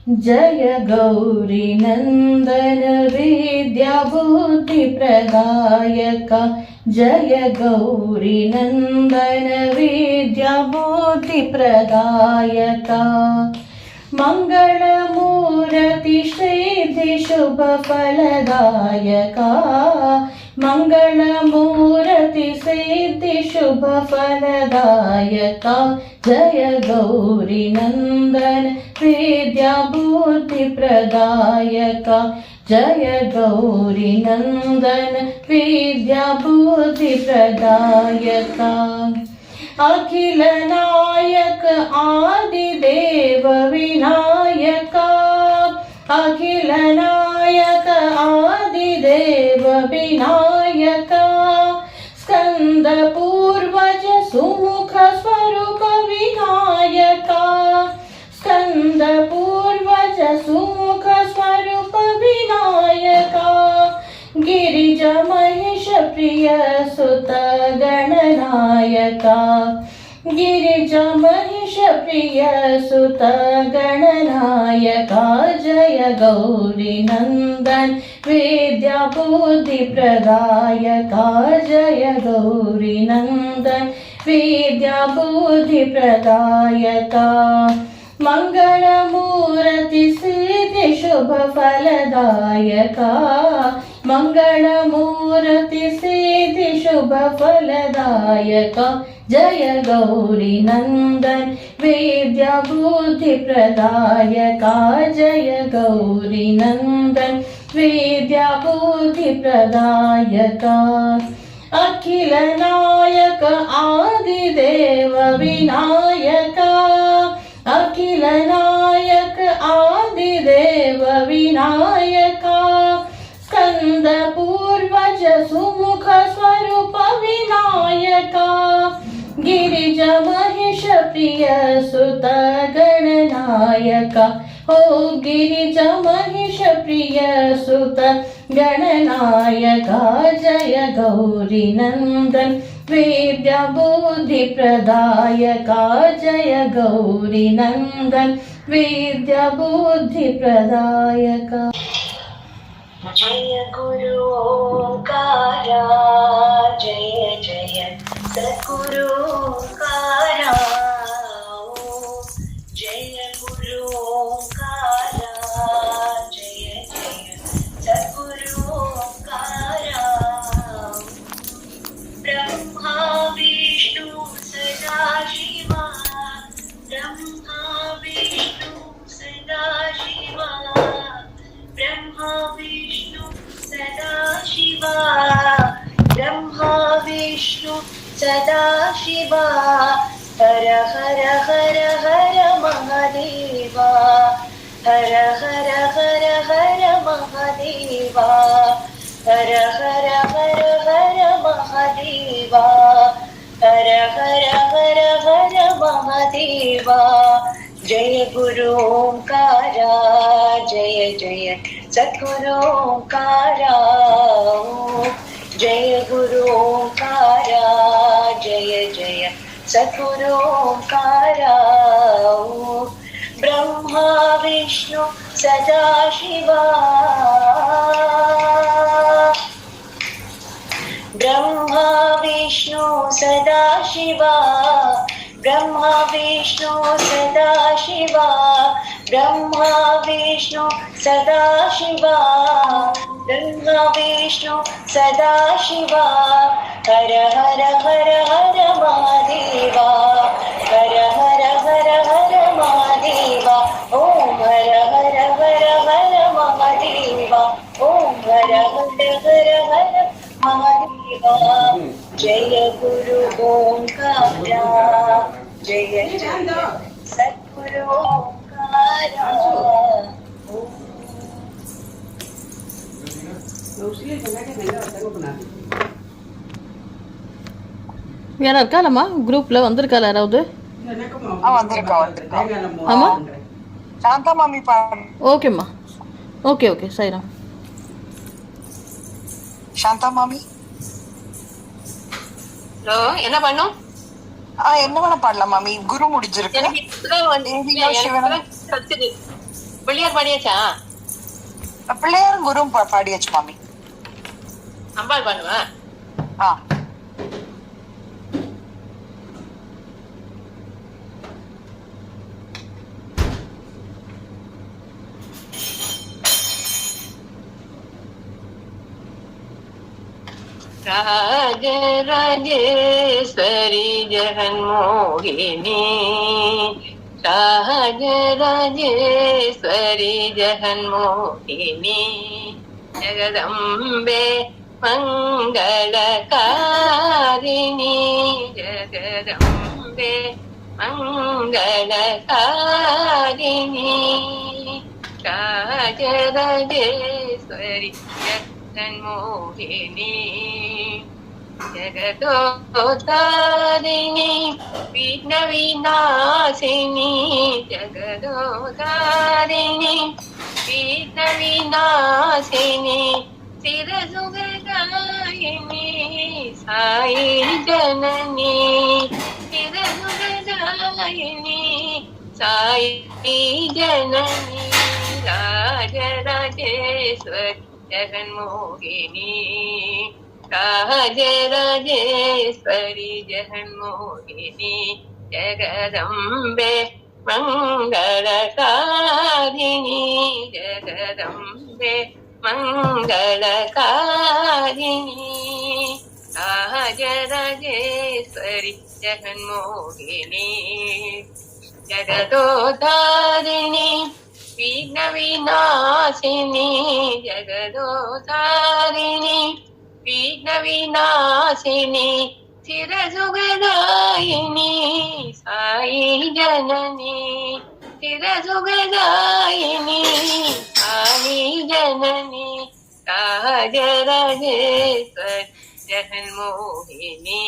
जय गौरी नंदन विद्या बुद्धि प्रदायक जय गौरी नंदन विद्या बुद्धि प्रदायक मंगल मूर्ति सिद्धि शुभ फलदायक मंगल मूर्ति सिद्धि शुभ फलदायक जय गौरी नंदन विद्या बुद्धि प्रदायक जय गौरी नंदन विद्या बुद्धि प्रदायक अखिल नायक आदिदेव विनायक अखिल नायक आदिदेव विनायक स्कंद पूर्वज सुमुख स्वरूप विनायक स्कंद पूर्वज सुमुख स्वरूप विनायक गिरिज महेश प्रिय सुत गणनायक गिरिज महेश प्रिय सुत गणनायक जय गौरी नंदन विद्या बुद्धि प्रदायक जय गौरी नंदन विद्या बुद्धि प्रदायक मंगल मूर्ति सिद्धि शुभ फलदायक मंगल मूर्ति सिद्धि शुभ फलदायक जय गौरी नंदन विद्या बुद्धि प्रदायक जय गौरी नंदन विद्या बुद्धि प्रदायक अखिल नायक आदिदेव विनायक अखिल नायक आदिदेव विनायक स्कंद पूर्वज सुमुख स्वरूप विनायक गिरिज महेश प्रिय सुत गणनायक ओ गिरिज महेश प्रिय सुत गणनायक जय गौरी नंदन विद्या बुद्धि प्रदायक जय गौरी नंदन विद्या बुद्धि प्रदायक जय गुरु ओंकारा जय जय सद्गुरु ओंकारा जय गुरु ओंकारा जय जय सद्गुरु ओंकारा ब्रह्मा विष्णु सदा शिवा ब्रह्मा विष्णु सदा शिवा ब्रह्मा विष्णु सदा शिवा ब्रह्मा विष्णु सदा शिवा हर हर हर हर महादेवा हर हर हर हर महादेवा हर हर हर हर महादेवा हर हर हर हर महादेवा जय गुरु ओंकारा जय जय सद्गुरु ओंकारा जय गुरु ओंकारा जय जय सद्गुरु ओंकारा ब्रह्मा विष्णु सदा शिवा ब्रह्मा विष्णु सदा शिवा ब्रह्मा विष्णु सदा शिवा ब्रह्मा विष्णु सदा शिवा ब्रह्मा विष्णु सदा शिवा हर हर हर हर महादेवा हर हर हर हर महादेवा ओम हर हर हर हर महादेवा ओम हर हर हर हर महादेवा जय गुरु ओंकारा जय जय सद्गुरु ओंकारा யாரா இருக்காளம்மா குரூப்ல வந்திருக்காளா யாராவது ஆமா சாந்தா மாமி ஓகேம்மா ஓகே ஓகே சாய்ராம் சாந்தா மாமி ஹலோ என்ன பண்ணும் என்ன வேணா பாடலாம் மாமி குரு முடிஞ்சிருக்கு பிள்ளையார் பாடியாச்சா? பிள்ளையாரும் குருவும் பாடியாச்சு மாமி. அம்பாள் பண்ணுவேன். ஆ ராஜராஜேஸ்வரி ஜெகன்மோகினி, ராஜராஜேஸ்வரி ஜெகன்மோகினி, ஜெகதம்பே மங்களகாரிணி, ஜெகதம்பே மங்களகாரிணி, ராஜராஜேஸ்வரி ஜெகன்மோகினி, ஜகதோதாரிணி, விக்ன விநாசினி, ஜகதோதாரிணி, விக்ன விநாசினி, சிரசுகதாயினி, சாயி ஜனனி, சிரசுகதாயினி, சாயி ஜனனி, ராஜராஜேஸ்வரி ஜெகன்மோகினி, ராஜராஜேஸ்வரி ஜெகன்மோகினி, ஜெகதம்பே மங்களகாரிணி, ஜெகதம்பே மங்களகாரிணி, ராஜராஜேஸ்வரி ஜெகன்மோகினி, ஜகதோதாரிணி, விக்ன விநாசினி, ஜகதோதாரிணி, விக்ன விநாசினி, சிரசுகதாயினி, சாயி ஜனனி, சிரசுகதாயினி, சாயி ஜனனி, ராஜராஜேஸ்வரி ஜெகன்மோகினி.